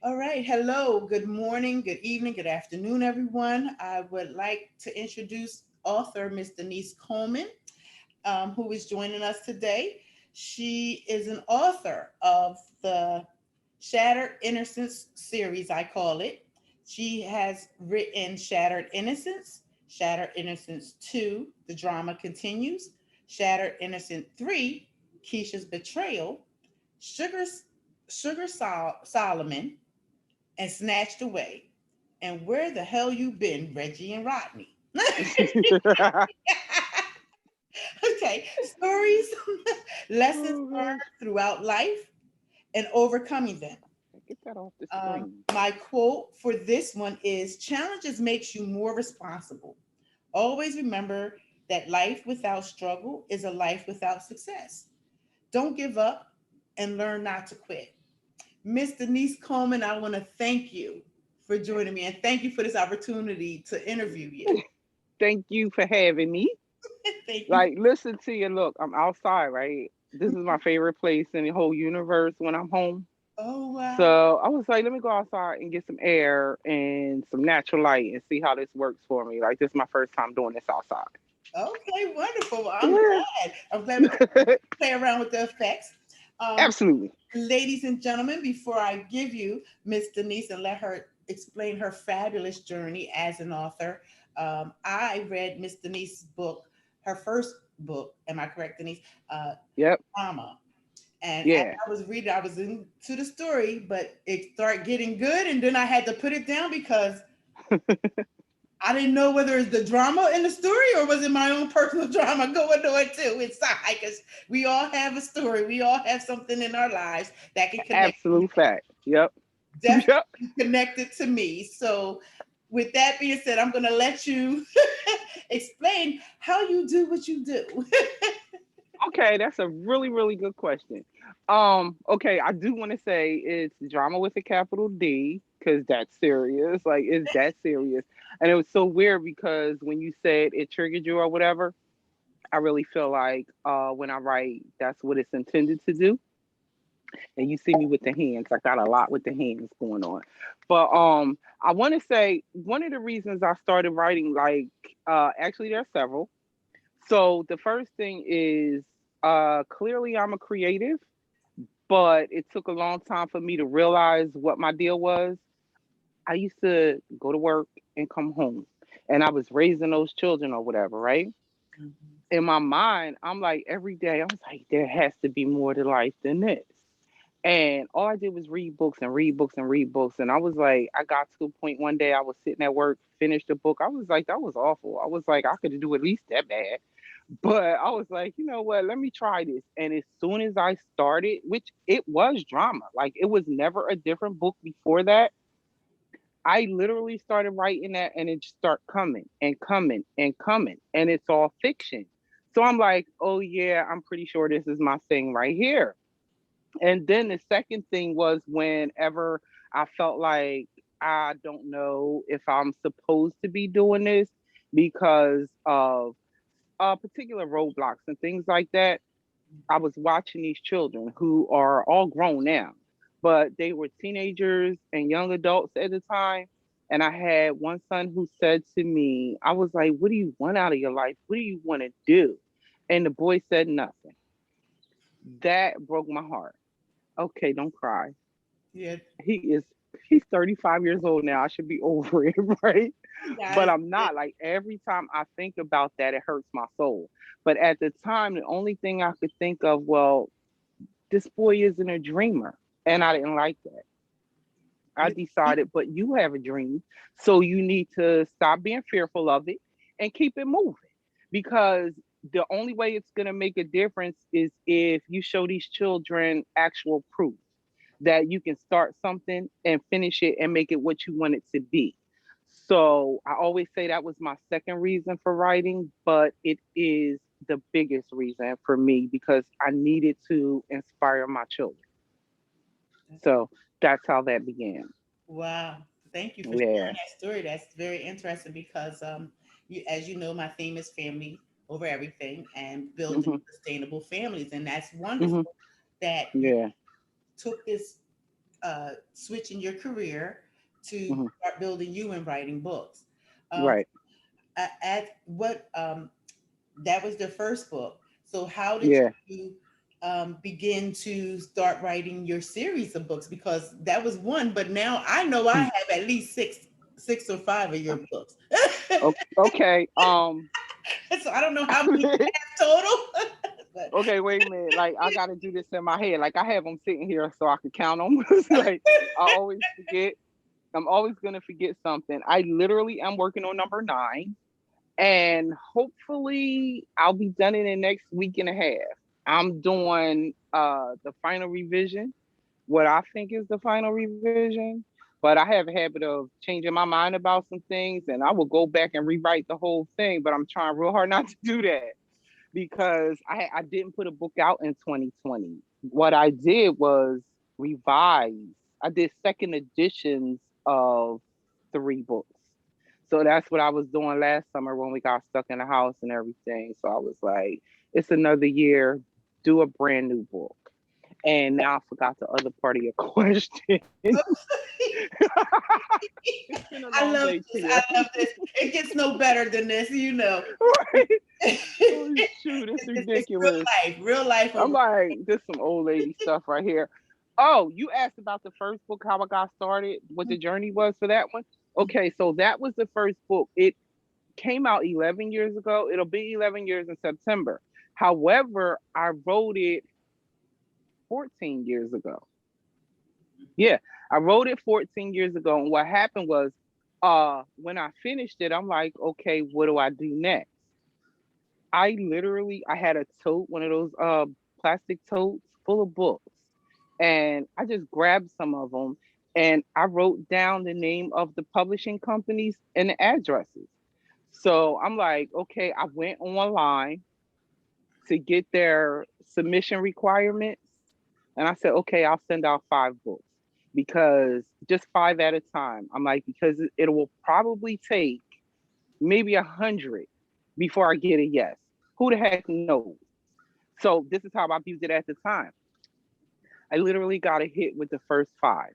All right. Hello. Good morning, good evening, good afternoon, everyone. I would like to introduce author Miss Denise Coleman, who is joining us today. She is an author of the Shattered Innocence series, I call it. She has written Shattered Innocence, Shattered Innocence 2, The Drama Continues, Shattered Innocence 3, Keisha's Betrayal, Sugar, Solomon, and Snatched Away. And Where the Hell You Been, Reggie and Rodney? Okay, stories, lessons Oh learned gosh, throughout life and overcoming them. get that off the screen. My quote for this one is challenges makes you more responsible. Always remember that life without struggle is a life without success. Don't give up and learn not to quit. Miss Denise Coleman, I want to thank you for joining me and thank you for this opportunity to interview you. Thank you for having me. Thank you. Like, listen to you. Look, I'm outside, right? This is my favorite place in the whole universe when I'm home. Oh, wow. So I was like, let me go outside and get some air and some natural light and see how this works for me. Like, this is my first time doing this outside. Okay, wonderful. Well, I'm Yeah. glad. I'm glad we can play around with the effects. Um, Absolutely. Ladies and gentlemen, before I give you Miss Denise and let her explain her fabulous journey as an author, I read Miss Denise's book, her first book. Am I correct, Denise? Yep. Drama. And as Yeah. I was reading, I was into the story, but it started getting good, and then I had to put it down because I didn't know whether it's the drama in the story or was it my own personal drama going on too inside. Because we all have a story, we all have something in our lives that can connect. Absolute fact. Yep. Definitely Yep. connected to me. So, with that being said, I'm going to let you explain how you do what you do. Okay, that's a really, really good question. Okay, I do want to say it's drama with a capital D because that's serious. Like, it's that serious. And it was so weird because when you said it triggered you or whatever, I really feel like when I write, that's what it's intended to do. And you see me with the hands. I got a lot with the hands going on. But I want to say one of the reasons I started writing, like, actually, there are several. So the first thing is clearly I'm a creative, but it took a long time for me to realize what my deal was. I used to go to work and come home, and I was raising those children or whatever, right? Mhm. In my mind, I'm like, every day, I was like, there has to be more to life than this. And all I did was read books and read books and read books. And I was like, I got to a point one day I was sitting at work, finished the book. I was like, that was awful. I was like, I could do at least that bad. But I was like, you know what? Let me try this. And as soon as I started, which it was drama, like it was never a different book before that. I literally started writing that and it just started coming and coming and coming. And it's all fiction. So I'm like, oh yeah, I'm pretty sure this is my thing right here. And then the second thing was whenever I felt like I don't know if I'm supposed to be doing this because of particular roadblocks and things like that. I was watching these children who are all grown now, but they were teenagers and young adults at the time. And I had one son who said to me, I was like, what do you want out of your life? What do you want to do? And the boy said nothing. That broke my heart. Okay, don't cry. Yeah, He's 35 years old now. I should be over it, right? But guys. I'm not. Like every time I think about that, it hurts my soul. But at the time, the only thing I could think of, well, this boy isn't a dreamer. And I didn't like that. I decided, but you have a dream. So you need to stop being fearful of it and keep it moving. Because the only way it's going to make a difference is if you show these children actual proof that you can start something and finish it and make it what you want it to be. So I always say that was my second reason for writing, but it is the biggest reason for me because I needed to inspire my children. So that's how that began. Wow. Thank you for sharing Yeah. that story. That's very interesting because, as you know, my theme is family over everything and building Hmm. sustainable families. And that's wonderful Hmm. that you Yeah. took this switching your career to Hmm. start building you and writing books. Um, Right. at what That was the first book. So how did Yeah. you begin to start writing your series of books? Because that was one, but now I know I have at least six or five of your books. Okay. So I don't know how many you have total, but Okay, wait a minute. Like I gotta do this in my head. Like I have them sitting here so I can count them. Like I always forget. I'm always gonna forget something. I literally am working on number 9, and hopefully I'll be done in the next week and a half. I'm doing the final revision, what I think is the final revision. But I have a habit of changing my mind about some things, and I will go back and rewrite the whole thing. But I'm trying real hard not to do that because I didn't put a book out in 2020. What I did was revise. I did second editions of 3 books. So that's what I was doing last summer when we got stuck in the house and everything. So I was like, it's another year, do a brand new book. And now I forgot the other part of your question. It's been a long I day, love this. Tia. I love this. It gets no better than this, you know. Right? Oh it's, shoot, it's it's real ridiculous. life, real life I'm over. like, this some old lady stuff right here. Oh, you asked about the first book, how I got started, what the journey was for that one. Okay, so that was the first book. It came out 11 years ago. It'll be 11 years in September. However, I wrote it 14 years ago. Yeah, I wrote it 14 years ago. And what happened was, when I finished it, I'm like, okay, what do I do next? I had a tote, one of those plastic totes full of books. And I just grabbed some of them and I wrote down the name of the publishing companies and the addresses. So I'm like, okay, I went online to get their submission requirements. And I said, okay, I'll send out 5 books because just 5 at a time. I'm like, because it will probably take maybe 100 before I get a yes. Who the heck knows? So this is how I viewed it at the time. I literally got a hit with the first 5.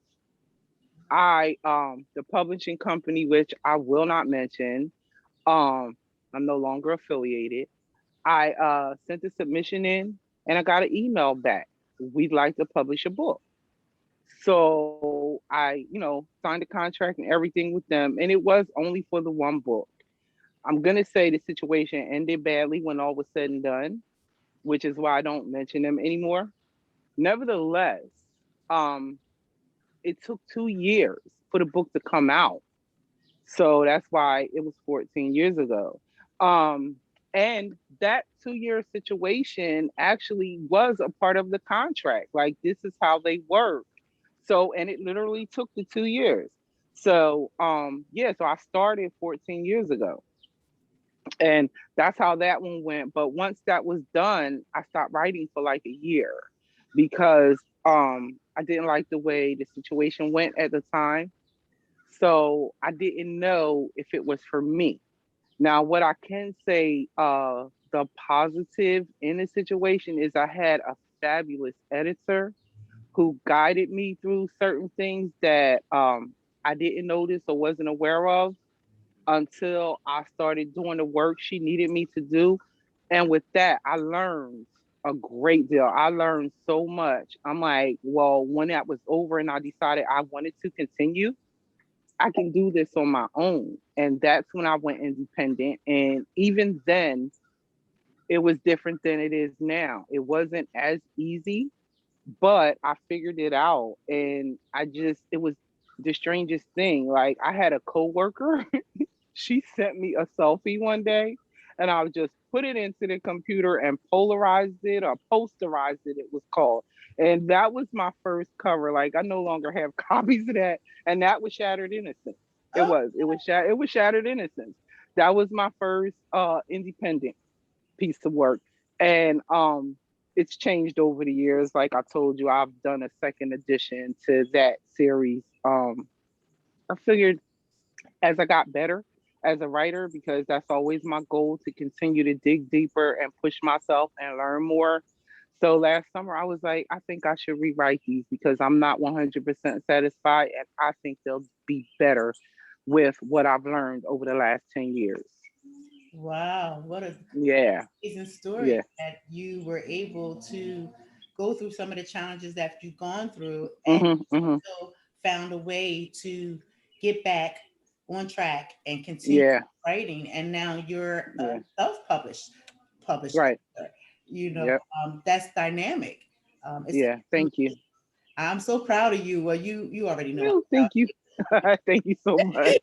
The publishing company, which I will not mention, um, I'm no longer affiliated. I sent the submission in and I got an email back. We'd like to publish a book. So I signed a contract and everything with them, and it was only for the one book. I'm gonna say the situation ended badly when all was said and done, which is why I don't mention them anymore. Nevertheless, um, it took 2 years for the book to come out. So that's why it was 14 years ago. Um, and that 2 year situation actually was a part of the contract. Like, this is how they work. So, and it literally took the 2 years. So, yeah, so I started 14 years ago. And that's how that one went. But once that was done, I stopped writing for like a year because I didn't like the way the situation went at the time. So I didn't know if it was for me. Now, what I can say, the positive in the situation is I had a fabulous editor who guided me through certain things that I didn't notice or wasn't aware of until I started doing the work she needed me to do. And with that, I learned a great deal. I learned so much. I'm like, well, when that was over and I decided I wanted to continue, I can do this on my own. And that's when I went independent. And even then, it was different than it is now. It wasn't as easy, but I figured it out. And it was the strangest thing. Like, I had a coworker, she sent me a selfie one day, and I just put it into the computer and polarized it or posterized it, it was called. And that was my first cover. Like, I no longer have copies of that. And that was Shattered Innocence. It Oh, was. It was Shattered Innocence. That was my first independent piece of work. And it's changed over the years. Like I told you, I've done a second edition to that series. I figured as I got better as a writer, because that's always my goal, to continue to dig deeper and push myself and learn more. So last summer, I was like, I think I should rewrite these because I'm not 100% satisfied, and I think they'll be better with what I've learned over the last 10 years. Wow, what a Yeah, amazing story yeah. that you were able to go through some of the challenges that you've gone through and Hmm, hmm. still found a way to get back on track and continue Yeah, writing. And now you're yeah. self-published Right. author. You know, Yep. that's dynamic. It's Yeah. Thank you. I'm so proud of you. Well, you already know I'm Well, proud. thank you. Thank you so much.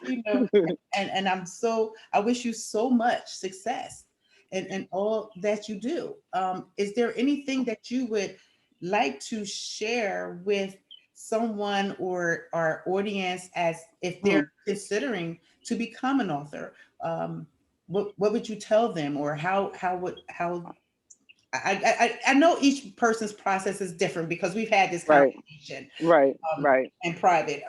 You know, and I wish you so much success and all that you do. Is there anything that you would like to share with someone or our audience as if they're Hmm. considering to become an author? What would you tell them, or how I know each person's process is different because we've had this Right. conversation Right. Right. in private.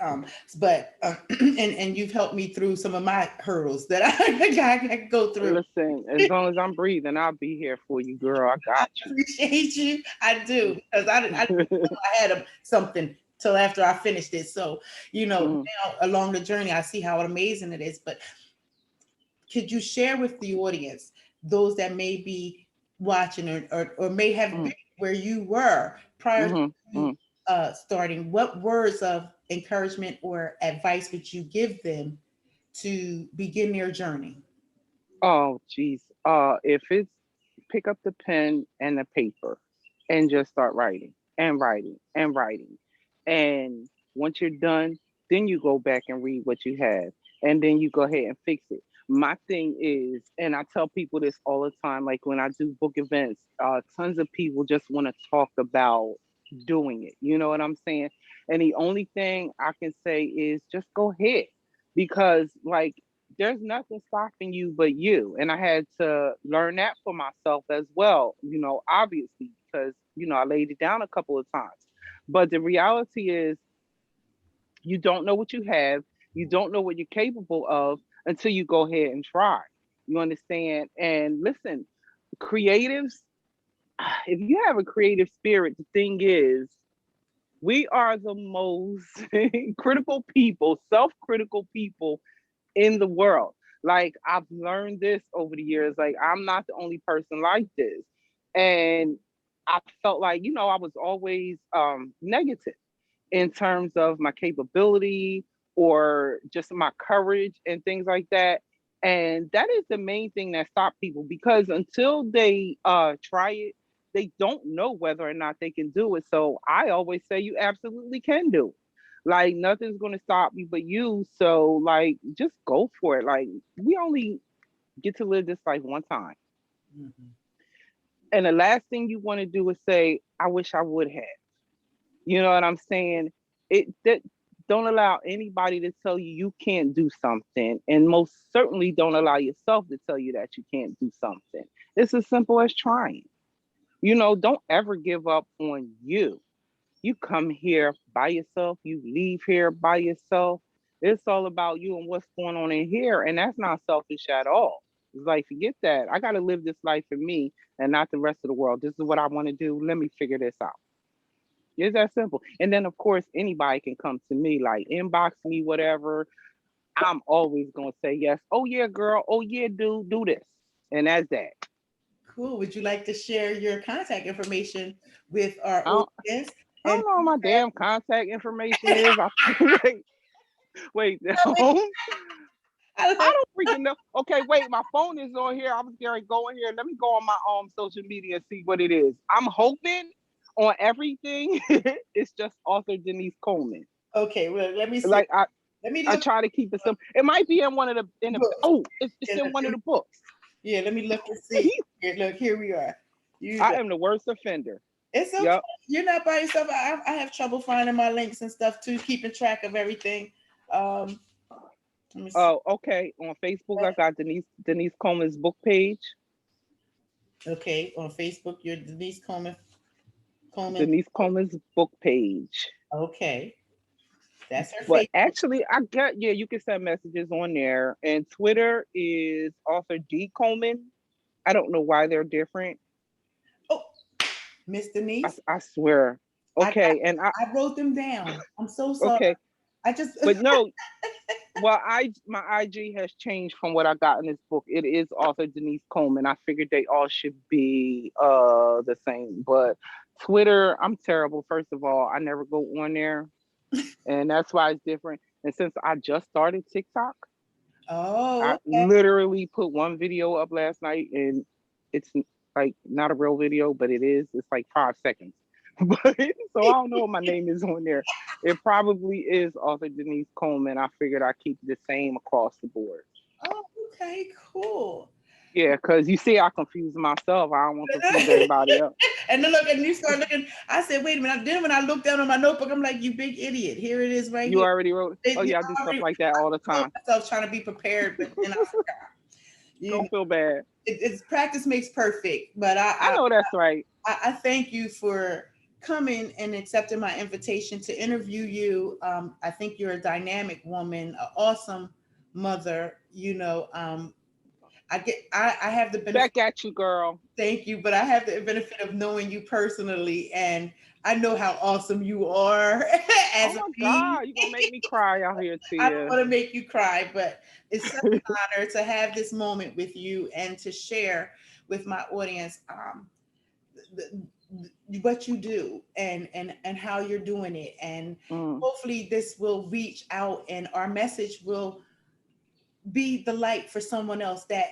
But and you've helped me through some of my hurdles that I go through. Listen, as long as I'm breathing, I'll be here for you, girl. I I got appreciate you. I do because I didn't you. know I had something till after I finished it. So Hmm. now along the journey, I see how amazing it is. But could you share with the audience, those that may be watching or may have been Hmm. where you were prior Hmm. to starting, what words of encouragement or advice would you give them to begin their journey? Oh, geez. If it's pick up the pen and the paper and just start writing and writing and writing. And once you're done, then you go back and read what you have and then you go ahead and fix it. My thing is, and I tell people this all the time, like when I do book events, tons of people just want to talk about doing it. You know what I'm saying? And the only thing I can say is just go ahead because, like, there's nothing stopping you but you. And I had to learn that for myself as well, obviously, because, I laid it down a couple of times. But the reality is, you don't know what you have, you don't know what you're capable of until you go ahead and try. You understand? And listen, creatives, if you have a creative spirit, the thing is, we are the most critical people, self critical people in the world. Like I've learned this over the years. Like I'm not the only person like this. And I felt like, I was always negative in terms of my capability or just my courage and things like that. And that is the main thing that stopped people because until they try it, they don't know whether or not they can do it. So I always say you absolutely can do it. Like nothing's gonna stop you but you. So like just go for it. Like we only get to live this life one time. Mhm. And the last thing you want to do is say, I wish I would have. You know what I'm saying? It that don't allow anybody to tell you you can't do something, and most certainly don't allow yourself to tell you that you can't do something. It's as simple as trying. Don't ever give up on you. You come here by yourself, you leave here by yourself. It's all about you and what's going on in here, and that's not selfish at all. It's like forget that. I got to live this life for me and not the rest of the world. This is what I want to do. Let me figure this out. It's that simple. And then of course anybody can come to me, like inbox me, whatever. I'm always gonna say yes. Oh yeah, girl. Oh yeah, dude, do this. And that's that. Cool. Would you like to share your contact information with our I don't, audience? I And don't know what my damn contact information is. Wait, wait, I I love don't freaking know. Okay, wait, my phone is on here. I was going to go in here. Let me go on my social media and see what it is. I'm hoping on everything. It's just author Denise Coleman. okay, well, let me see. Like I, Let me I look try to keep it simple. It might be in one of the in the books. oh, it's Yeah, in one of the books. yeah, let me look and see. Here, look, here we are. You I am the worst offender. It's okay. Yep. You're not by yourself. I have trouble finding my links and stuff too, keeping track of everything. Um, let me see. Oh, okay. On Facebook, I got Denise Coleman's book page. Okay, on Facebook, you're Denise Coleman. Coleman. Denise Coleman's book page. Okay, that's her But Facebook. actually, I get yeah, you can send messages on there. And Twitter is author D Coleman. I don't know why they're different. Miss Denise. I swear. I got, Okay, and I wrote them down. I'm so sorry. okay, I just but no, well, my IG has changed from what I got in this book. It is author Denise Coleman. I figured they all should be the same. But Twitter, I'm terrible. First of all, I never go on there, and that's why it's different. And since I just started TikTok, oh, I okay. literally put one video up last night, and it's like not a real video, but it is. It's like 5 seconds. But so I don't know if my name is on there. It probably is author Denise Coleman. I figured I keep the same across the board. Oh, okay, cool. Yeah, because you see, I confuse myself. I don't want to confuse everybody else. And then look, and you start looking. I said, wait a minute. Then when I looked down on my notebook, I'm like, you big idiot. Here it is right You here. already wrote it. Oh You yeah, I do stuff already, like that all the I told time. myself trying to be prepared, but then I forgot. You know, Don't feel bad. it's practice makes perfect. But I know that's right. I thank you for coming and accepting my invitation to interview you. I think you're a dynamic woman, an awesome mother. I have the benefit. Back at you, girl. Thank you, but I have the benefit of knowing you personally, and I know how awesome you are Oh as a my being. God, you gonna make me cry out here, I don't Tia. want to make you cry, but it's such an honor to have this moment with you and to share with my audience the, what you do and how you're doing it, and Mm. hopefully this will reach out and our message will be the light for someone else that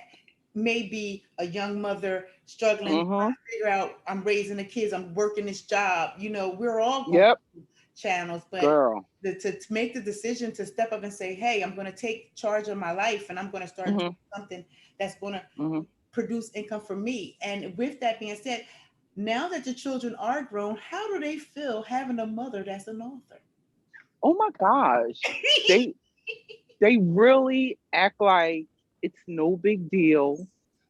may be a young mother struggling, trying Mm-hmm. to figure out, I'm raising the kids, I'm working this job. We're all going Yep, through channels, but girl. to make the decision to step up and say, hey, I'm going to take charge of my life and I'm going to start Mm-hmm. doing something that's going to Mm-hmm. produce income for me. And with that being said, now that the children are grown, how do they feel having a mother that's an author? Oh my gosh. They they really act like it's no big deal,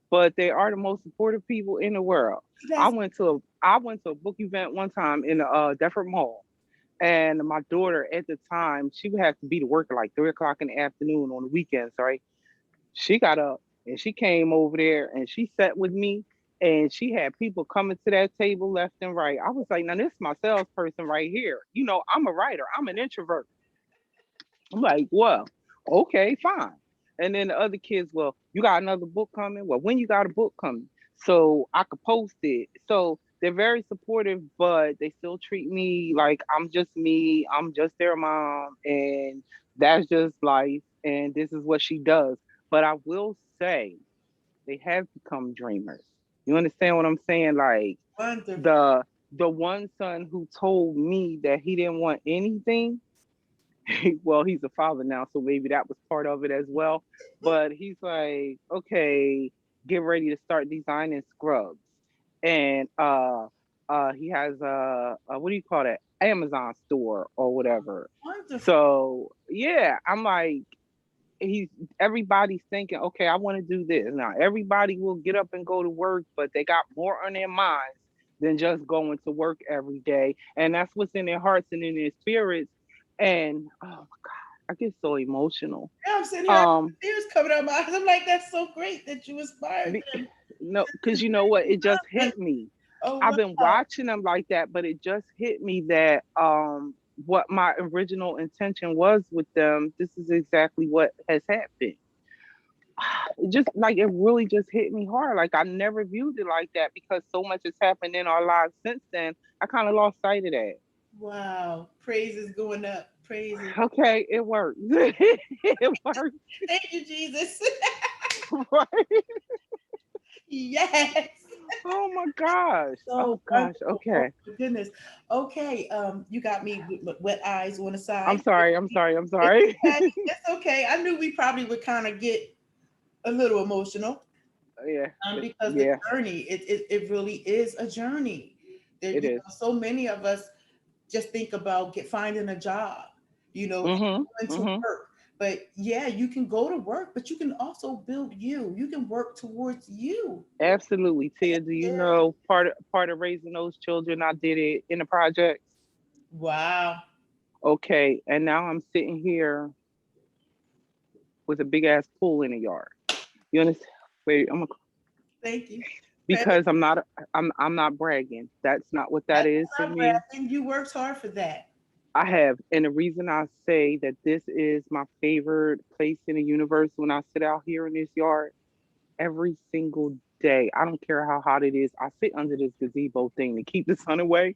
but they are the most supportive people in the world. That's I went to a book event one time in the Defford Mall, and my daughter at the time she would have to be to work at like 3 o'clock in the afternoon on the weekends, right? She got up and she came over there and she sat with me, and she had people coming to that table left and right. I was like, now this is my salesperson right here. I'm a writer. I'm an introvert. I'm like, well, okay, fine. And then the other kids, well, you got another book coming? Well, when you got a book coming? So I could post it. So they're very supportive, but they still treat me like I'm just me. I'm just their mom. And that's just life. And this is what she does. But I will say they have become dreamers. You understand what I'm saying? Like wonderful. the the one son who told me that he didn't want anything, well, he's a father now, so maybe that was part of it as well. But he's like, okay, get ready to start designing scrubs, and he has a what do you call that? Amazon store or whatever. Wonderful. So yeah, I'm like, he's everybody's thinking, okay, I want to do this. Now everybody will get up and go to work, but they got more on their minds than just going to work every day. And that's what's in their hearts and in their spirits. And oh my God, I get so emotional. Yeah, I'm sitting here, I got Um, tears coming out of my eyes. I'm like, that's so great that you inspired be- them. no, because you know what? It just And- hit me. oh, I've been wow. watching them like that, but it just hit me that what my original intention was with them, this is exactly what has happened. It just like it really just hit me hard. Like I never viewed it like that because so much has happened in our lives since then. I kind of lost sight of that. Wow. Praise is going up. Praise is. Okay, it worked. It worked, Thank you, Jesus. right? Yes. Oh my gosh. So Oh gosh. wonderful. Oh Okay. my goodness. Okay. You got me with wet eyes on the I'm side. sorry. I'm sorry. I'm It's sorry. okay. It's okay. I knew we probably would kind of get a little emotional, Yeah. because the Yeah. journey, it really is a journey. There, It is. so many of us just think about finding a job, and Mhm. going to Mhm. work. But yeah, you can go to work, but you can also build you. You can work towards you. Absolutely. Tia, do you Yeah. know part of raising those children? I did it in the projects. Wow. Okay, and now I'm sitting here with a big ass pool in the yard. You understand? Wait, I'm gonna Thank you. Okay. because I'm not bragging. That's not what that That's is to not me. bragging. You worked hard for that. I have, and the reason I say that this is my favorite place in the universe when I sit out here in this yard every single day. I don't care how hot it is. I sit under this gazebo thing to keep the sun away.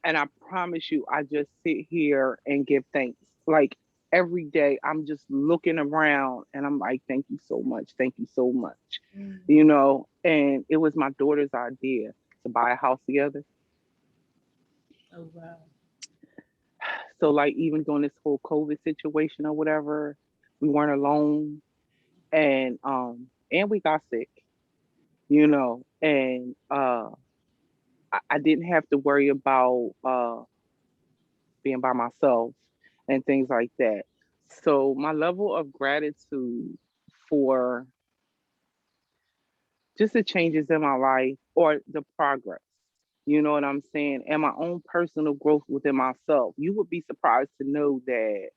And I promise you, I just sit here and give thanks. Like every day, I'm just looking around and I'm like, thank you so much. Thank you so much. Mm. And it was my daughter's idea to buy a house together. Oh wow. So, like, even during this whole COVID situation or whatever, we weren't alone. And we got sick, and I didn't have to worry about being by myself and things like that. So my level of gratitude for just the changes in my life or the progress, you know what I'm saying, and my own personal growth within myself. You would be surprised to know that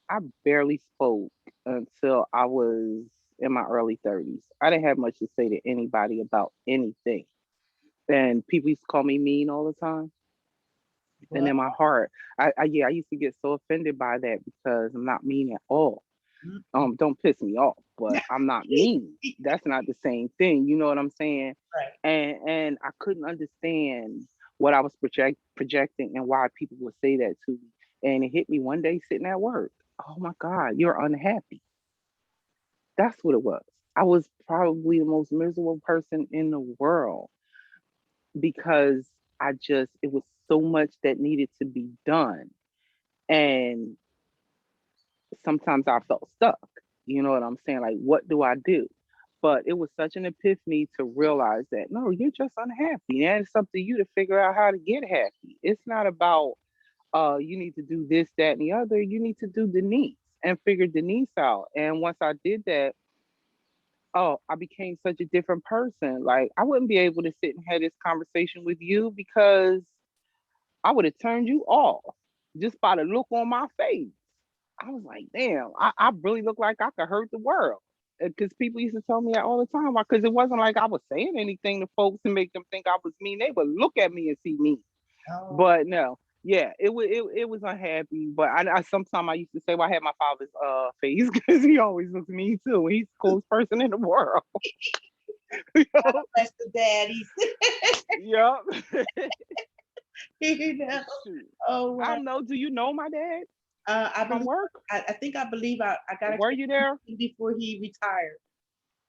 I barely spoke until I was in my early 30s. I didn't have much to say to anybody about anything. And people used to call me mean all the time. And Well, in my heart, I used to get so offended by that because I'm not mean at all. mm-mm. Don't piss me off, but I'm not mean. That's not the same thing. You know what I'm saying? Right. And I couldn't understand what I was projecting and why people would say that to me. And it hit me one day sitting at work. Oh my God, you're unhappy. That's what it was. I was probably the most miserable person in the world because it was so much that needed to be done. And sometimes I felt stuck. You know what I'm saying? Like, what do I do? But it was such an epiphany to realize that no, you're just unhappy. And it's up to you to figure out how to get happy. It's not about you need to do this, that, and the other. You need to do Denise and figure Denise out. And once I did that, oh, I became such a different person. Like I wouldn't be able to sit and have this conversation with you because I would have turned you off just by the look on my face. I was like, damn, I really look like I could hurt the world. Because people used to tell me that all the time. Because it wasn't like I was saying anything to folks to make them think I was mean. They would look at me and see me. Oh, But no, yeah, it was unhappy. But I sometimes I used to say, well, I had my father's face because he always looks mean too. He's the coolest person in the world. you know? bless the daddies. Yep. you know. Shoot. Oh I wow. don't know. Do you know my dad I from believe. work? I think I believe I got a Were you there? connection before he retired.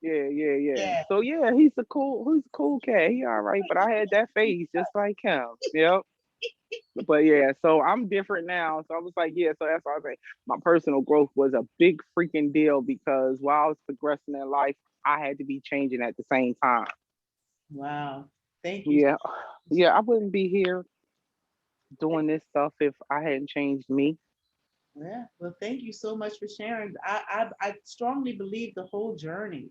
Yeah, yeah, yeah. Yeah. So yeah, he's a cool cat. He all right, but I had that face just like him. Yep. But yeah, so I'm different now. So I was like, yeah, so that's why I say my personal growth was a big freaking deal because while I was progressing in life, I had to be changing at the same time. Wow. Thank you. Yeah. Yeah, I wouldn't be here doing this stuff if I hadn't changed me. Yeah. Well, thank you so much for sharing. I strongly believe the whole journey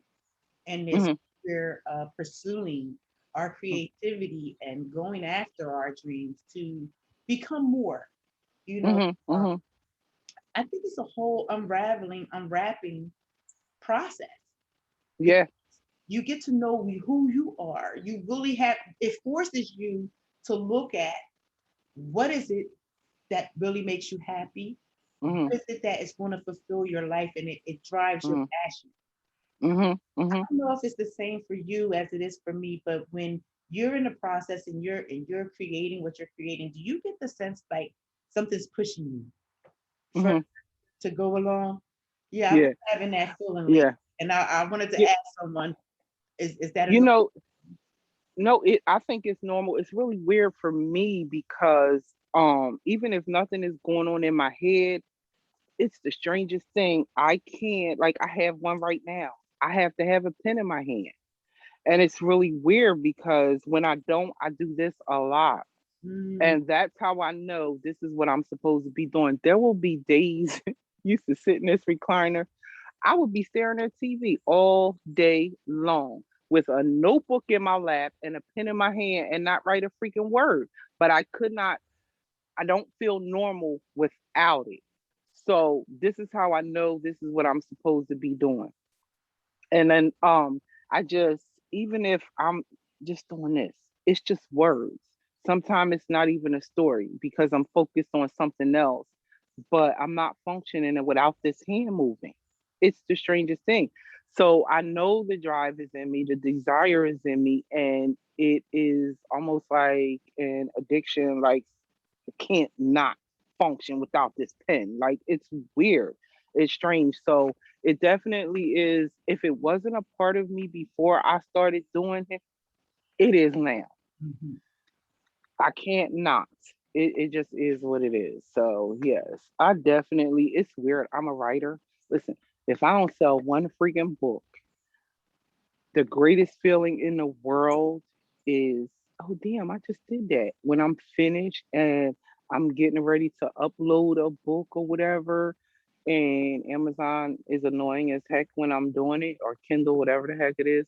and this Hmm. we're pursuing our creativity and going after our dreams to become more. You know, Hmm. uh, Hmm. I think it's a whole unwrapping process. Because Yeah. you get to know who you are. You really have, it forces you to look at what is it that really makes you happy? Hmm. What is it that is going to fulfill your life and it drives your Hmm. passion? Hmm. Hmm. I don't know if it's the same for you as it is for me, but when you're in the process and you're creating what you're creating, do you get the sense like something's pushing you for Hmm. to go along? Yeah, I've been Yeah. having that feeling lately. Yeah. And I wanted to Yeah. ask someone, is that a You normal? know, no, I think it's normal. It's really weird for me because even if nothing is going on in my head, it's the strangest thing. I can't, like, I have one right now. I have to have a pen in my hand. And it's really weird because when I don't, I do this a lot. Mm, And that's how I know this is what I'm supposed to be doing. There will be days used to sit in this recliner. I would be staring at TV all day long with a notebook in my lap and a pen in my hand and not write a freaking word. But I could not, I don't feel normal without it. So this is how I know this is what I'm supposed to be doing. And then I just, even if I'm just doing this. It's just words. Sometimes it's not even a story because I'm focused on something else, but I'm not functioning without this hand moving. It's the strangest thing. So I know the drive is in me, the desire is in me, and it is almost like an addiction. Like I can't not function without this pen. Like it's weird. It's strange. So it definitely is. If it wasn't a part of me before I started doing it, it is now. Mhm. I can't not. It just is what it is. So yes, I definitely. It's weird. I'm a writer. Listen, if I don't sell one freaking book, the greatest feeling in the world is, oh damn, I just did that. When I'm finished and I'm getting ready to upload a book or whatever, and Amazon is annoying as heck when I'm doing it, or Kindle, whatever the heck it is.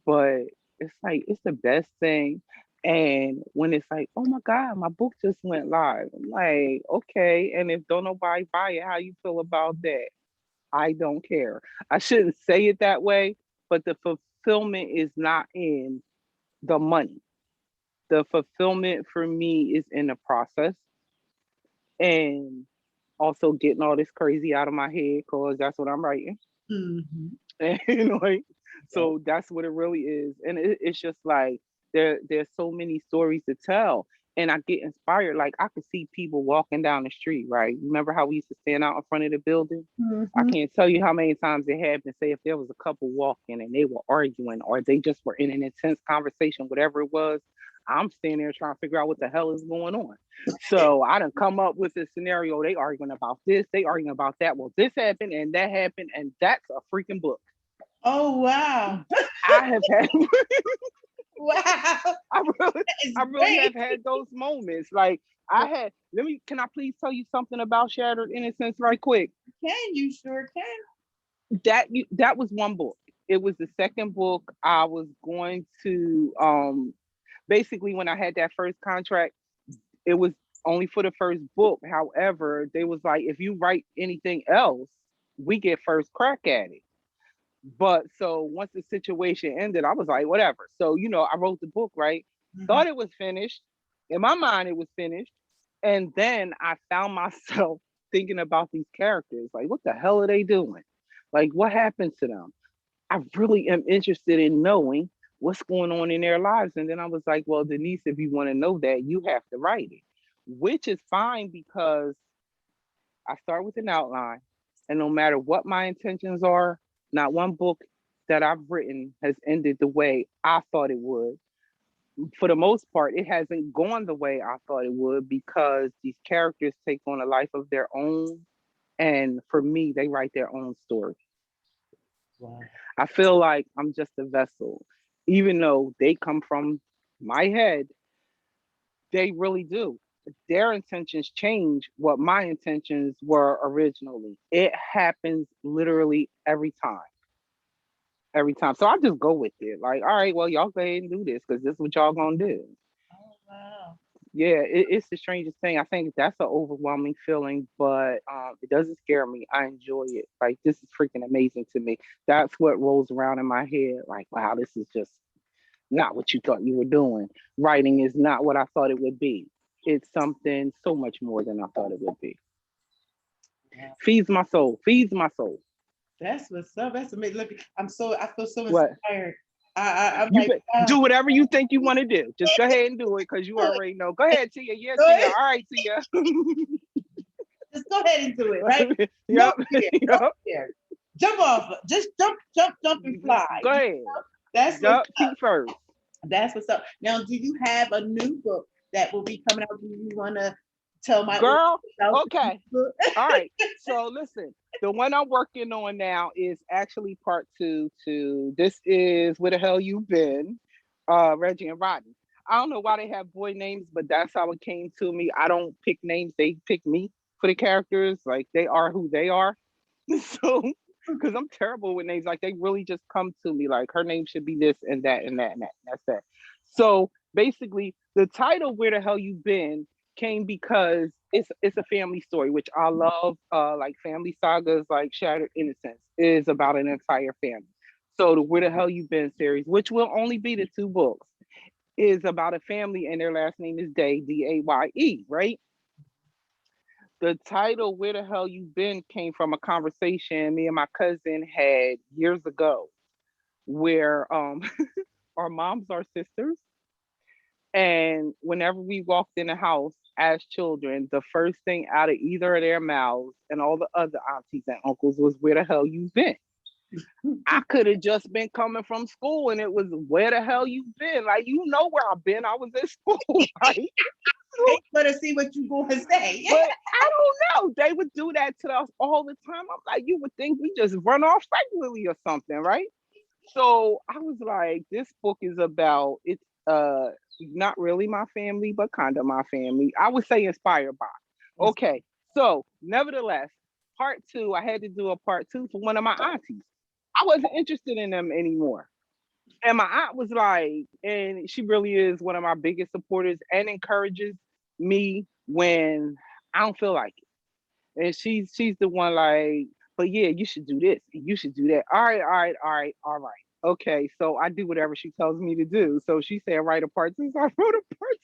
But it's like it's the best thing. And when it's like, oh my God, my book just went live. I'm like, okay. And if don't nobody buy it, how you feel about that? I don't care. I shouldn't say it that way, but the fulfillment is not in the money. The fulfillment for me is in the process and also getting all this crazy out of my head because that's what I'm writing. Mhm. And like, Yeah. so that's what it really is. And it's just like there's so many stories to tell. And I get inspired. Like I could see people walking down the street, right? Remember how we used to stand out in front of the building? I Mhm. can't tell you how many times it happened. Say if there was a couple walking and they were arguing or they just were in an intense conversation, whatever it was, I'm standing there trying to figure out what the hell is going on. So I done come up with a scenario. They arguing about this, they arguing about that. Well, this happened and that happened, and that's a freaking book. Oh wow. I have had Wow. I really That is I really have great. had those moments. Like I had can I please tell you something about Shattered Innocence right quick? Can you sure can. That was one book. It was the second book I was going to basically when I had that first contract, it was only for the first book. However, they was like, if you write anything else, we get first crack at it. But so once the situation ended, I was like, whatever. So, I wrote the book, right? Mhm. Thought it was finished. In my mind, it was finished. And then I found myself thinking about these characters. Like, what the hell are they doing? Like, what happened to them? I really am interested in knowing what's going on in their lives. And then I was like, well, Denise, if you want to know that, you have to write it, which is fine because I start with an outline. And no matter what my intentions are, not one book that I've written has ended the way I thought it would. For the most part, it hasn't gone the way I thought it would because these characters take on a life of their own. And for me, they write their own story. Wow. I feel like I'm just a vessel. Even though they come from my head, they really do. Their intentions change what my intentions were originally. It happens literally every time. Every time. So I just go with it. Like, all right, well, y'all go ahead and do this because this is what y'all gonna do. Oh wow. Yeah, it's the strangest thing. I think that's an overwhelming feeling, but it doesn't scare me. I enjoy it. Like this is freaking amazing to me. That's what rolls around in my head. Like, wow, this is just not what you thought you were doing. Writing is not what I thought it would be. It's something so much more than I thought it would be. Wow. Feeds my soul. Feeds my soul. That's what's up. That's amazing. Look, I feel so What? inspired. I'm You like, bet. wow. Do whatever you think you want to do. Just go ahead and do it because you Do it. already know. Go ahead, Tia. Yeah, Do Tia. it. All right, Tia. Just go ahead and do it, right? No Yep. fear. No Yep. fear. Jump off. Just jump, jump, jump and fly. Go ahead. That's what's Yep. Feet first. that's what's up. Now, do you have a new book that will be coming out? Do you want to tell my audience Girl. about the new Okay. book? All right. So listen, the one I'm working on now is actually part two to this is Where the Hell You Been? Reggie and Rodney. I don't know why they have boy names, but that's how it came to me. I don't pick names, they pick me for the characters. Like they are who they are. So because I'm terrible with names, like they really just come to me. Like her name should be this and that and that and that. And that's that. So basically, the title "Where the Hell You Been" came because it's a family story, which I love. Like family sagas, like Shattered Innocence, is about an entire family. So the "Where the Hell You Been" series, which will only be the two books, is about a family and their last name is Day, Daye, right? The title "Where the Hell You Been" came from a conversation me and my cousin had years ago, where our moms are sisters, and whenever we walked in the house as children, the first thing out of either of their mouths and all the other aunties and uncles was "Where the hell you been?" I could have just been coming from school and it was "Where the hell you been?" Like, you know where I've been. I was at school, right? They better see what you going to say. But I don't know. They would do that to us all the time. I'm like, you would think we just run off regularly or something, right? So I was like, this book is about it's not really my family, but kind of my family. I would say inspired by. Okay. So nevertheless, part two, I had to do a part two for one of my aunties. I wasn't interested in them anymore. And my aunt was like, and she really is one of my biggest supporters and encourages me when I don't feel like it. And she's the one like, but yeah, you should do this, you should do that. All right, all right, all right, all right. Okay, so I do whatever she tells me to do. So she said write a part two, so I wrote a part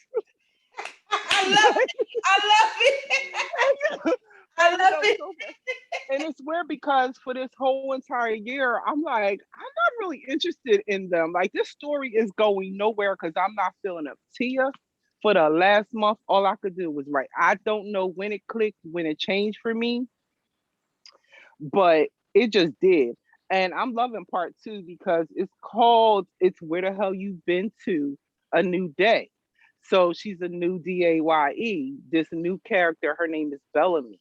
I two. love it. I love it. I And you love know, it. so and it's weird because for this whole entire year, I'm like, I'm not really interested in them. Like, this story is going nowhere because I'm not feeling a Tia. For the last month, all I could do was write. I don't know when it clicked, when it changed for me, but it just did. And I'm loving part two because it's "Where the Hell You Been To, a New Day." So she's a new Daye. This new character, her name is Bellamy.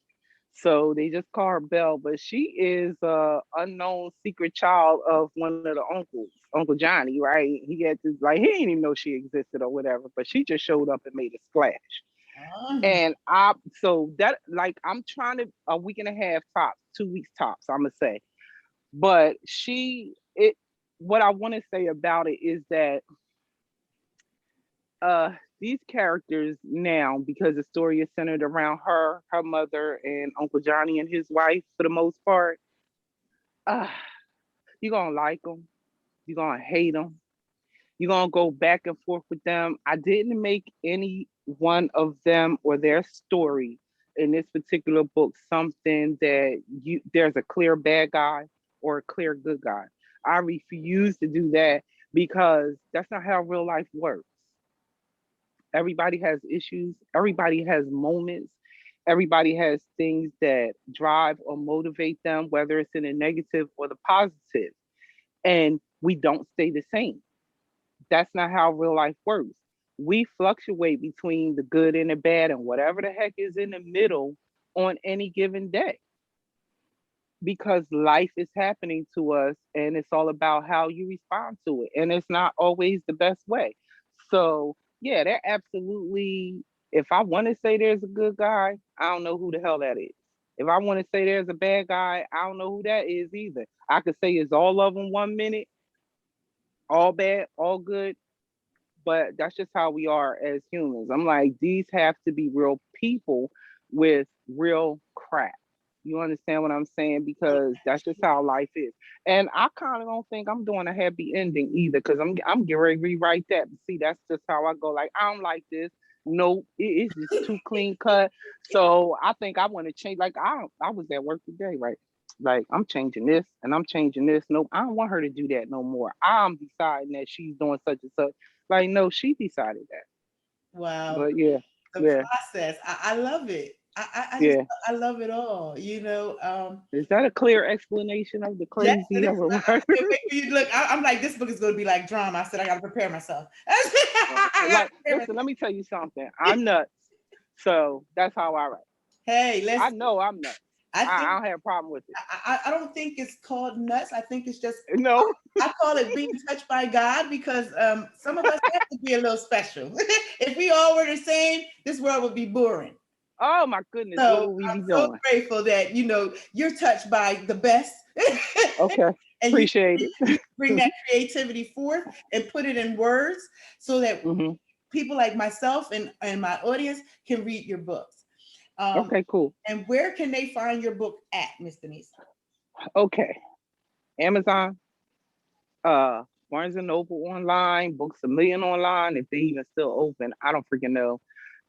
So they just call her Belle, but she is a unknown secret child of one of the uncles, Uncle Johnny, right? He had to, like, he didn't even know she existed or whatever, but she just showed up and made a splash. Oh, And I so that, like, I'm trying to a week and a half tops, 2 weeks tops, I'm gonna say. But she it what I want to say about it is that uh these characters now, because the story is centered around her mother, and Uncle Johnny and his wife for the most part, uh, you're gonna like them, you're gonna hate them, you're gonna go back and forth with them. I didn't make any one of them or their story in this particular book something that you there's a clear bad guy or a clear good guy. I refuse to do that because that's not how real life works. Everybody has issues, everybody has moments, everybody has things that drive or motivate them, whether it's in the negative or the positive. And we don't stay the same. That's not how real life works. We fluctuate between the good and the bad and whatever the heck is in the middle on any given day, because life is happening to us and it's all about how you respond to it. And it's not always the best way. So, yeah, they're absolutely, if I want to say there's a good guy, I don't know who the hell that is. If I want to say there's a bad guy, I don't know who that is either. I could say it's all of them 1 minute, all bad, all good, but that's just how we are as humans. I'm like, these have to be real people with real crap. You understand what I'm saying? Because that's just how life is. And I kind of don't think I'm doing a happy ending either, because I'm getting ready to rewrite that. See, that's just how I go. Like, I don't like this. No, it's just too clean cut. So I think I want to change. Like, I was at work today, right? Like, I'm changing this and I'm changing this. No, I don't want her to do that no more. I'm deciding that she's doing such and such. Like, no, she decided that. wow. But yeah, The yeah, process. I love it. I just yeah. I love it all. Is that a clear explanation of the Yes, it crazy is. of a I word? can't wait for you to look. I'm like, this book is going to be like drama. I said, I got to prepare myself. I got to Like, prepare listen, myself. let me tell you something. I'm nuts. So that's how I write. Hey, I let's. know I'm nuts. I I think don't have a problem with it. I don't think it's called nuts. I think it's just No. I call it being touched by God because some of us have to be a little special. If we all were the same, this world would be boring. Oh my goodness, what So would we I'm be so doing? grateful that you're touched by the best, Okay. and Appreciate you it. bring that creativity forth and put it in words so that Hmm. people like myself and my audience can read your books. Um, Okay, cool. and where can they find your book at, Miss Denise? Okay. Amazon, Barnes and Noble online, Books a Million online, if they even still open. I don't freaking know.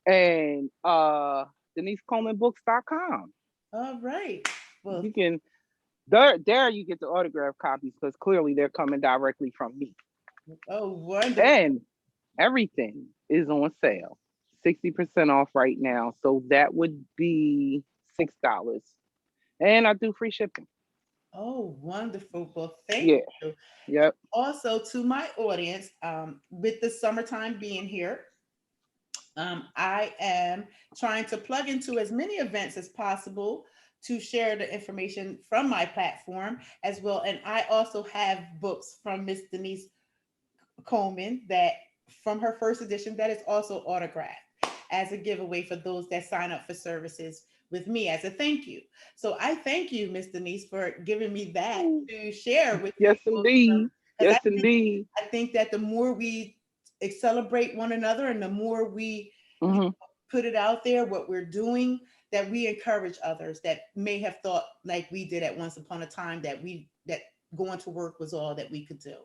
And DeniseColemanBooks.com. All right. Well, You can there you get the autograph copies because clearly they're coming directly from me. oh, wonderful. And everything is on sale. 60% off right now. So that would be $6. And I do free shipping. Oh, wonderful. Well, thank Yeah. you. Yep. Also, to my audience, with the summertime being here, I am trying to plug into as many events as possible to share the information from my platform as well. And I also have books from Miss Denise Coleman that from her first edition that is also autographed as a giveaway for those that sign up for services with me as a thank you. So I thank you, Miss Denise, for giving me that to share with Yes, people indeed. because Yes, indeed. I think that the more we celebrate one another and the more we Hmm. put it out there, what we're doing, that we encourage others that may have thought like we did at once upon a time that going to work was all that we could do.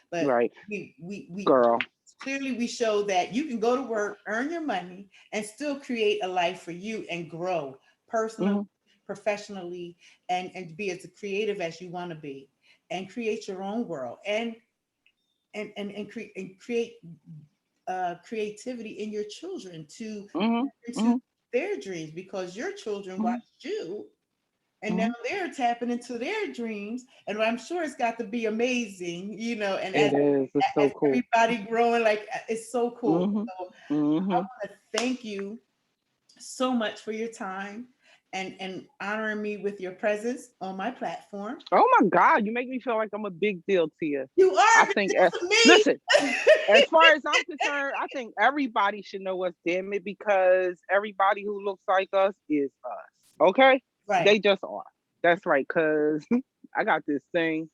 But Right. we Girl. clearly we show that you can go to work, earn your money, and still create a life for you and grow personally, Hmm. professionally, and be as creative as you want to be, and create your own world and create creativity in your children to Hmm. into Hmm. their dreams because your children Hmm. watched you and now Hmm. they're tapping into their dreams and I'm sure it's got to be amazing, and It is. It's so as cool. everybody growing, like it's so cool. Hmm. So I Hmm. want to thank you so much for your time and honoring me with your presence on my platform. Oh my God, you make me feel like I'm a big deal to you. You are I a big think, deal to me. listen, as far as I'm concerned, I think everybody should know us, damn it, because everybody who looks like us is us. Okay? Right. They just are. That's right, because I got this thing.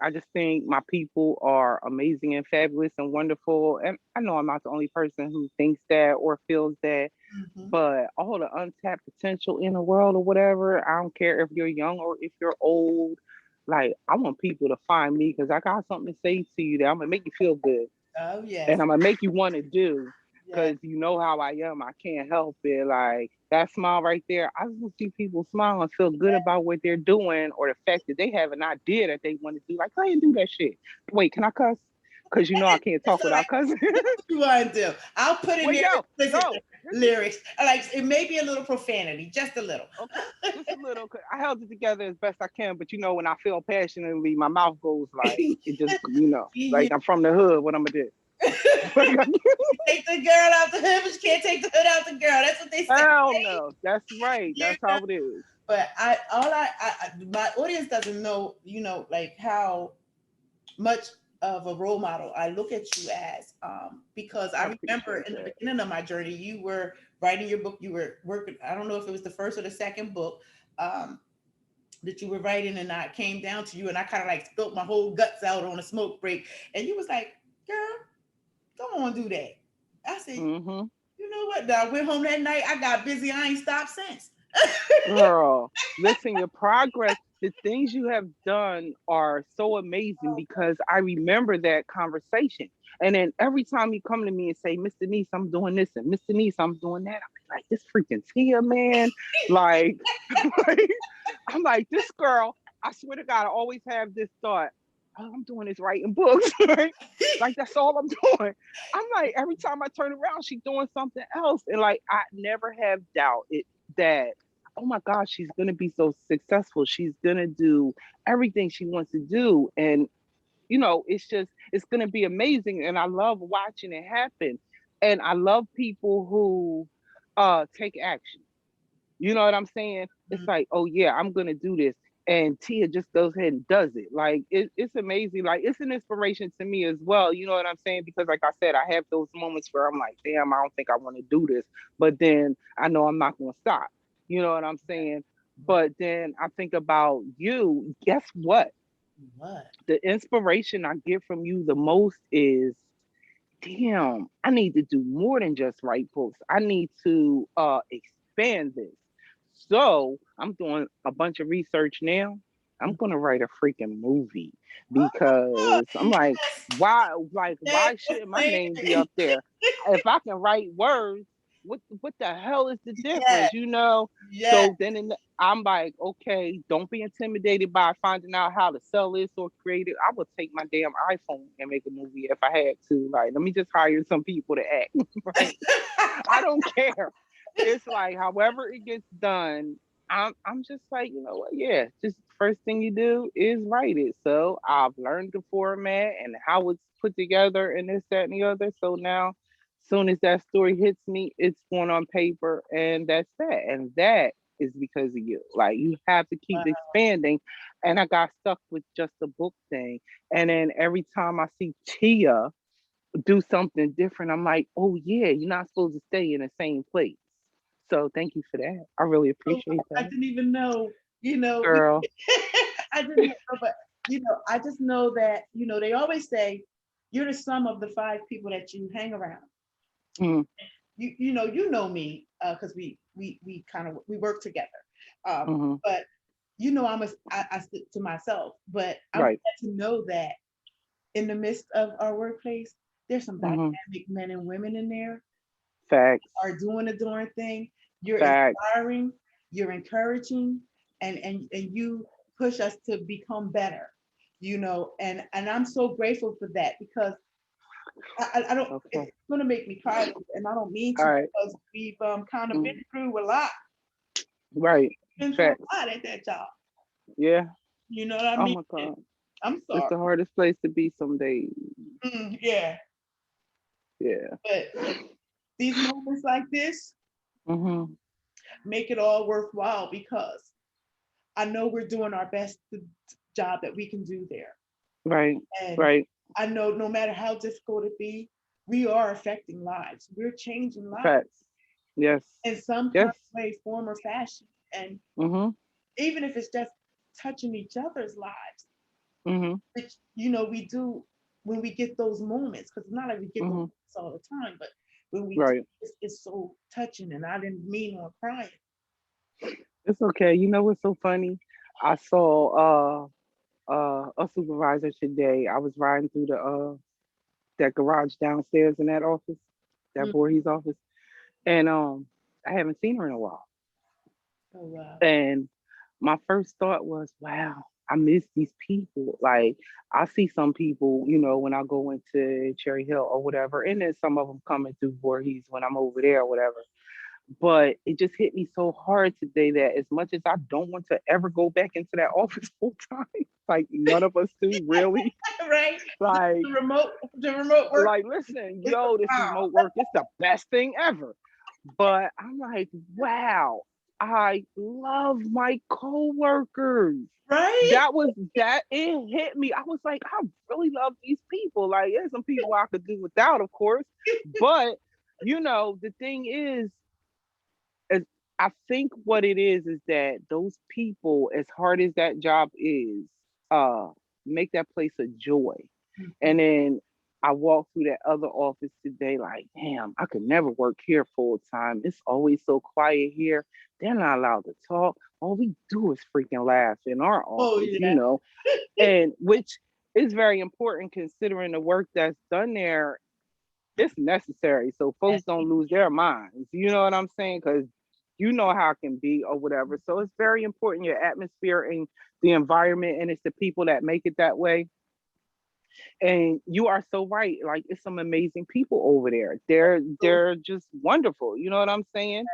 I just think my people are amazing and fabulous and wonderful. And I know I'm not the only person who thinks that or feels that, Hmm. but all the untapped potential in the world or whatever, I don't care if you're young or if you're old. Like, I want people to find me because I got something to say to you that I'm going to make you feel good Oh and yes. I'm gonna make you want to do Yes. because you know how I am. I can't help it. Like that smile right there, I just want to see people smile and feel good about what they're doing or the fact that they have an idea that they want to do. Like, go ahead and do that shit. Wait, can I cuss? Because you know I can't It's talk all right. without cussing. What you want to do? I'll put in Well, there yo, explicit no, listen. lyrics. Like it may be a little profanity, just a little. Okay, just a little. I held it together as best I can, but you know when I feel passionately, my mouth goes like it just, You, like I'm from the hood. What I'm gonna do? you take the girl out the hood, but you can't take the hood out the girl. That's what they say. Hell no. That's right. You That's how it is. But my audience doesn't know, like how much of a role model I look at you as, because I I remember appreciate in the that. beginning of my journey, you were writing your book, you were working, I don't know if it was the first or the second book, um, that you were writing, and I came down to you and I kind of like spilt my whole guts out on a smoke break. And you was like, girl, go on, do that. I said, Mm-hmm. you know what? I went home that night. I got busy. I ain't stopped since. Girl, listen, your progress, the things you have done are so amazing because I remember that conversation. And then every time you come to me and say, Mr. Niece, I'm doing this, and Mr. Niece, I'm doing that, I'm like, this freaking Tia, man. Like, like, I'm like, this girl, I swear to God, I always have this thought, oh, I'm doing this writing books, right? Like, that's all I'm doing. I'm like, every time I turn around, she's doing something else. And like, I never have doubt that, oh my gosh, she's gonna be so successful. She's gonna do everything she wants to do. And it's gonna be amazing. And I love watching it happen. And I love people who take action. You know what I'm saying? It's like, oh yeah, I'm gonna do this. And Tia just goes ahead and does it. Like it's amazing. Like it's an inspiration to me as well. You know what I'm saying? Because like I said, I have those moments where I'm like, damn, I don't think I want to do this. But then I know I'm not gonna stop. You know what I'm saying? But then I think about you. Guess what? What? The inspiration I get from you the most is, damn, I need to do more than just write books. I need to expand this. So I'm doing a bunch of research now. I'm gonna write a freaking movie because I'm like, why Yes, shouldn't my same name be thing. up there? If I can write words, what the hell is the Yes, difference, you know? yes. So then I'm like, okay, don't be intimidated by finding out how to sell this or create it. I would take my damn iPhone and make a movie if I had to. Like, let me just hire some people to act, right? I don't care. It's like however it gets done. I'm just like, you know what? Yeah, just first thing you do is write it. So I've learned the format and how it's put together and this, that, and the other. So now, soon as that story hits me, it's going on paper, and that's that. And that is because of you. Like you have to keep Wow. expanding. And I got stuck with just the book thing. And then every time I see Tia do something different, I'm like, oh yeah, you're not supposed to stay in the same place. So thank you for that. I really So appreciate I that. didn't even know, you know, Girl. I didn't know, but I just know that, they always say you're the sum of the five people that you hang around. Mm, You know me, because we kind of we work together. hmm. But I stick to myself, but I'm Right. glad to know that in the midst of our workplace, there's some Hmm. dynamic men and women in there Facts. are doing the darn thing. You're Facts. inspiring, you're encouraging, and you push us to become better. And I'm so grateful for that because I don't. Okay. It's gonna make me cry, and I don't mean All to right. because we've kind of been Mm, through a lot. right. Been through a Facts. lot at that job. Yeah. You know what I Oh mean? my God. I'm It's sorry. the hardest place to be some days. Yeah, Yeah. but these moments like this Hmm. make it all worthwhile because I know we're doing our best job that we can do there. Right. And Right. I know no matter how difficult it be, we are affecting lives. We're changing lives Facts. Yes. in some kind of Yes. way, form, or fashion. And Hmm. even if it's just touching each other's lives, Hmm. which we do when we get those moments, because it's not like we get those Hmm. moments all the time, but when we do, Right. it's so touching. And I didn't mean on crying. It's okay. You know what's so funny? I saw a supervisor today. I was riding through the that garage downstairs in that office, that Mm. Voorhees office, and I haven't seen her in a while. Oh wow. And my first thought was, wow, I miss these people. Like I see some people, when I go into Cherry Hill or whatever, and then some of them coming through Voorhees when I'm over there or whatever. But it just hit me so hard today that as much as I don't want to ever go back into that office full time, like none of us do really. Right? Like, The remote work listen, is yo, this wow. remote work, it's the best thing ever. But I'm like, wow, I love my coworkers. Right? That it hit me. I was like, I really love these people. Like, there's some people I could do without, of course. But the thing is I think what it is that those people, as hard as that job is, uh, make that place a joy. And Mhm. then I walked through that other office today, like, damn, I could never work here full time. It's always so quiet here. They're not allowed to talk. All we do is freaking laugh in our Oh office, yeah. and which is very important considering the work that's done there. It's necessary so folks don't lose their minds. You know what I'm saying? Because you know how it can be or whatever. So it's very important your atmosphere and the environment, and it's the people that make it that way. And you are so right. Like it's some amazing people over there. They're just wonderful. You know what I'm saying?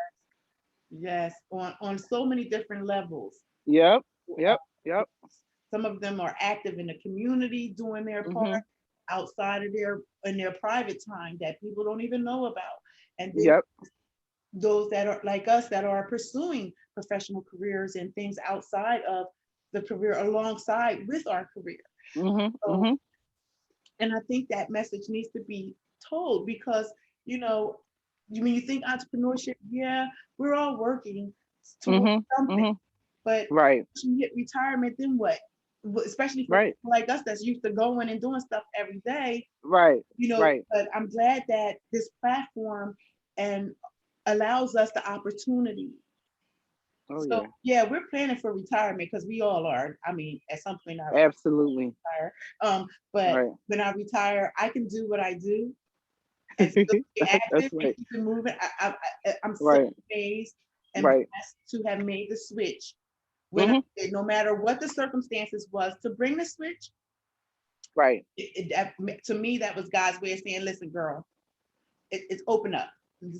Yes, on so many different levels. Yep. Uh, Yep. Yep. some of them are active in the community, doing their part Hmm. outside of their in their private time that people don't even know about. And then Yep. those that are like us that are pursuing professional careers and things outside of the career alongside with our career. Hmm. So, Hmm. and I think that message needs to be told because, you know, when you think entrepreneurship, yeah, we're all working towards Hmm. something. Hmm. But Right. you hit retirement, then what? Especially for Right. people like us that's used to going and doing stuff every day, Right. Right. but I'm glad that this platform and allows us the opportunity Oh So yeah. yeah, we're planning for retirement because we all are. I mean, at some point I Absolutely. retire. But Right. when I retire, I can do what I do and still be active That's and right. keep it moving. I'm so Right. amazed and Right. blessed to have made the switch when I Hmm. did, no matter what the circumstances was, to bring the switch. Right. To me, that was God's way of saying, "Listen, girl, it's open up.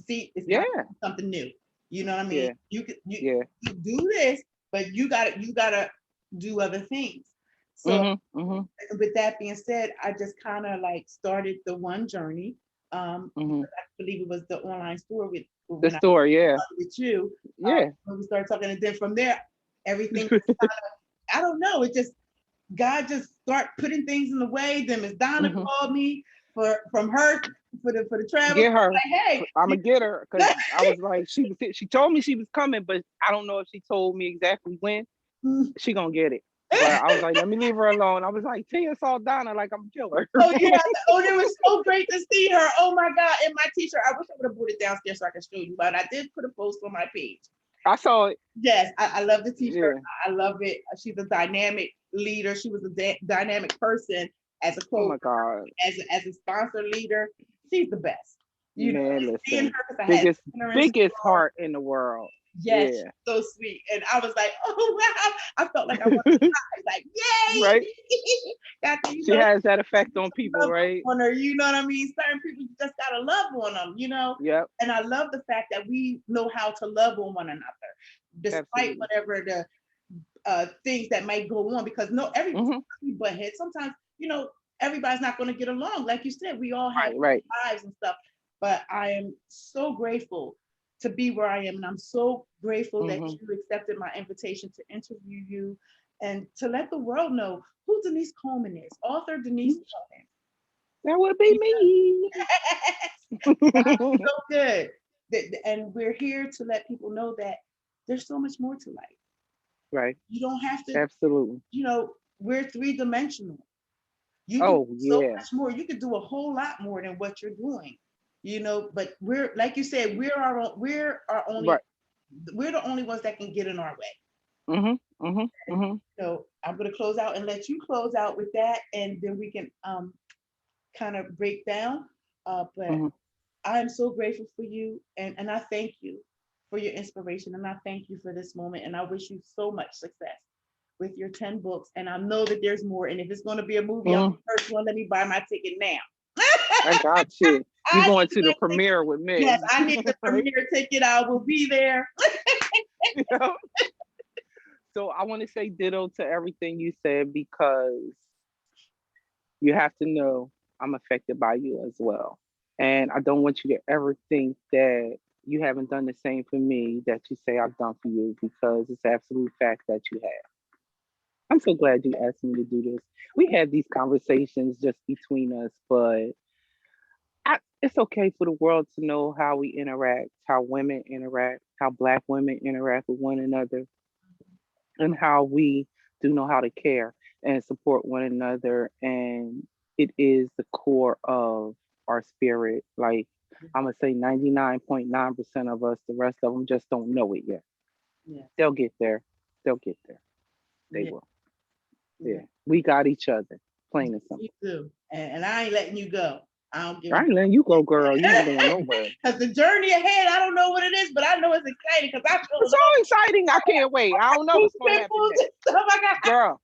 See, it's time Yeah. for something new. You know what I mean? Yeah. You could Yeah. you do this, but you gotta do other things." So Hmm. Hmm. with that being said, I just kind of like started the one journey. Hmm. Because I believe it was the online store with The when I store. Yeah. started with you. Yeah. When we started talking, and then from there, everything. I don't know. It just God just start putting things in the way. Then Miss Donna Hmm. called me from her for the travel. Get her. Like, hey, I'm gonna get her because I was like, she told me she was coming, but I don't know if she told me exactly when. She gonna get it. But I was like, let me leave her alone. I was like, Tia saw Donna like I'm a killer. oh yeah, oh it was so great to see her. Oh my God, in my t-shirt. I wish I would have put it downstairs so I could show you, but I did put a post on my page. I saw it. Yes, I love the t-shirt. Yeah. I love it. She's a dynamic leader. She was a dynamic person as a Oh co my God. as a sponsor leader. She's the best. You know, Man, and seeing her listen. because I had Biggest seen her in biggest school. heart in the world. Yes, she's Yeah. so sweet. And I was like, oh wow. I felt like I wanted to cry. Like, Right? yay! Got to, She has that effect on people, love right? on her, you know what I mean? Certain people you just gotta love on them. Yep. And I love the fact that we know how to love on one another, despite Absolutely. whatever the things that might go on. Because no, every Hmm. butt head. Sometimes everybody's not going to get along. Like you said, we all have Right, right. lives and stuff. But I am so grateful to be where I am, and I'm so grateful that Hmm. you accepted my invitation to interview you and to let the world know who Denise Coleman is, author Denise That would be me. so good. And we're here to let people know that there's so much more to life. Right. You don't have to, Absolutely. we're three-dimensional. You can do Oh so yeah. much more. You could do a whole lot more than what you're doing. But we're like you said, Right. we're the only ones that can get in our way. Mhm. Mhm. And Mhm. so I'm gonna close out and let you close out with that, and then we can kind of break down. But Mhm. I am so grateful for you, and I thank you for your inspiration, and I thank you for this moment, and I wish you so much success with your 10 books. And I know that there's more. And if it's going to be a movie, I'm Mhm. the first one. Let me buy my ticket now. I got you. You I going need to the that ticket. premiere with Yes, me, I need the right? premiere ticket. I will be there. Yeah. So I want to say ditto to everything you said because you have to know I'm affected by you as well. And I don't want you to ever think that you haven't done the same for me that you say I've done for you because it's absolute fact that you have. I'm so glad you asked me to do this. We had these conversations just between us, but it's okay for the world to know how we interact, how women interact, how Black women interact with one another, and how we do know how to care and support one another. And it is the core of our spirit. Like I'm gonna say 99.9% of us, the rest of them just don't know it yet. Yeah, They'll get there. They'll get there. They yeah, will. yeah. Yeah. We got each other. Plain and You simple. do. And I ain't letting you go. I don't give I a ain't letting you go, girl. You ain't going nowhere. because the journey ahead, I don't know what it is, but I know it's exciting because I feel It's so exciting. I can't wait. I don't know new what's gonna happen pimples. next. Oh my God. Girl,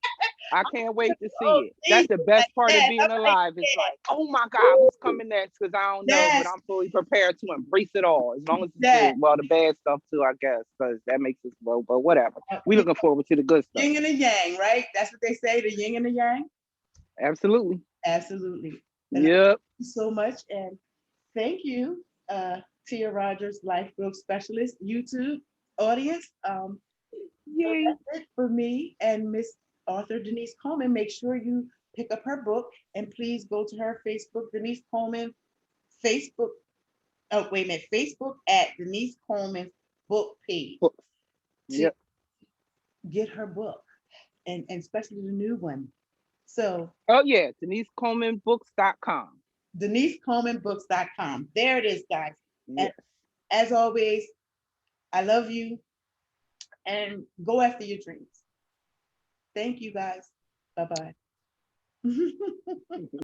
I can't wait to see Oh, it. That's Jesus. the Like, best part of yes. I'm being like, alive. It's yes. like, oh my God, what's Woo. coming next? Because I don't know, but Yes. I'm fully prepared to embrace it all. As long as it's Yes. good. Well, the bad stuff too, I guess, because that makes us grow. But whatever. We looking forward to the good stuff. Yin and the yang, right? That's what they say, the yin and the yang. Absolutely. Absolutely. And I thank Yep. you so much. And thank you, Tia Rogers, Life Growth Specialist, YouTube audience. So Yay. that's it for me and Miss Author Denise Coleman. Make sure you pick up her book and please go to her Facebook, Denise Coleman, Facebook. Oh, wait a minute, Facebook at Denise Coleman book page Books. to Yep. get her book and especially the new one. So Oh yeah. DeniseColemanBooks.com. DeniseColemanBooks.com. There it is, guys. And Yes. as always, I love you. and go after your dreams. Thank you guys. Bye bye.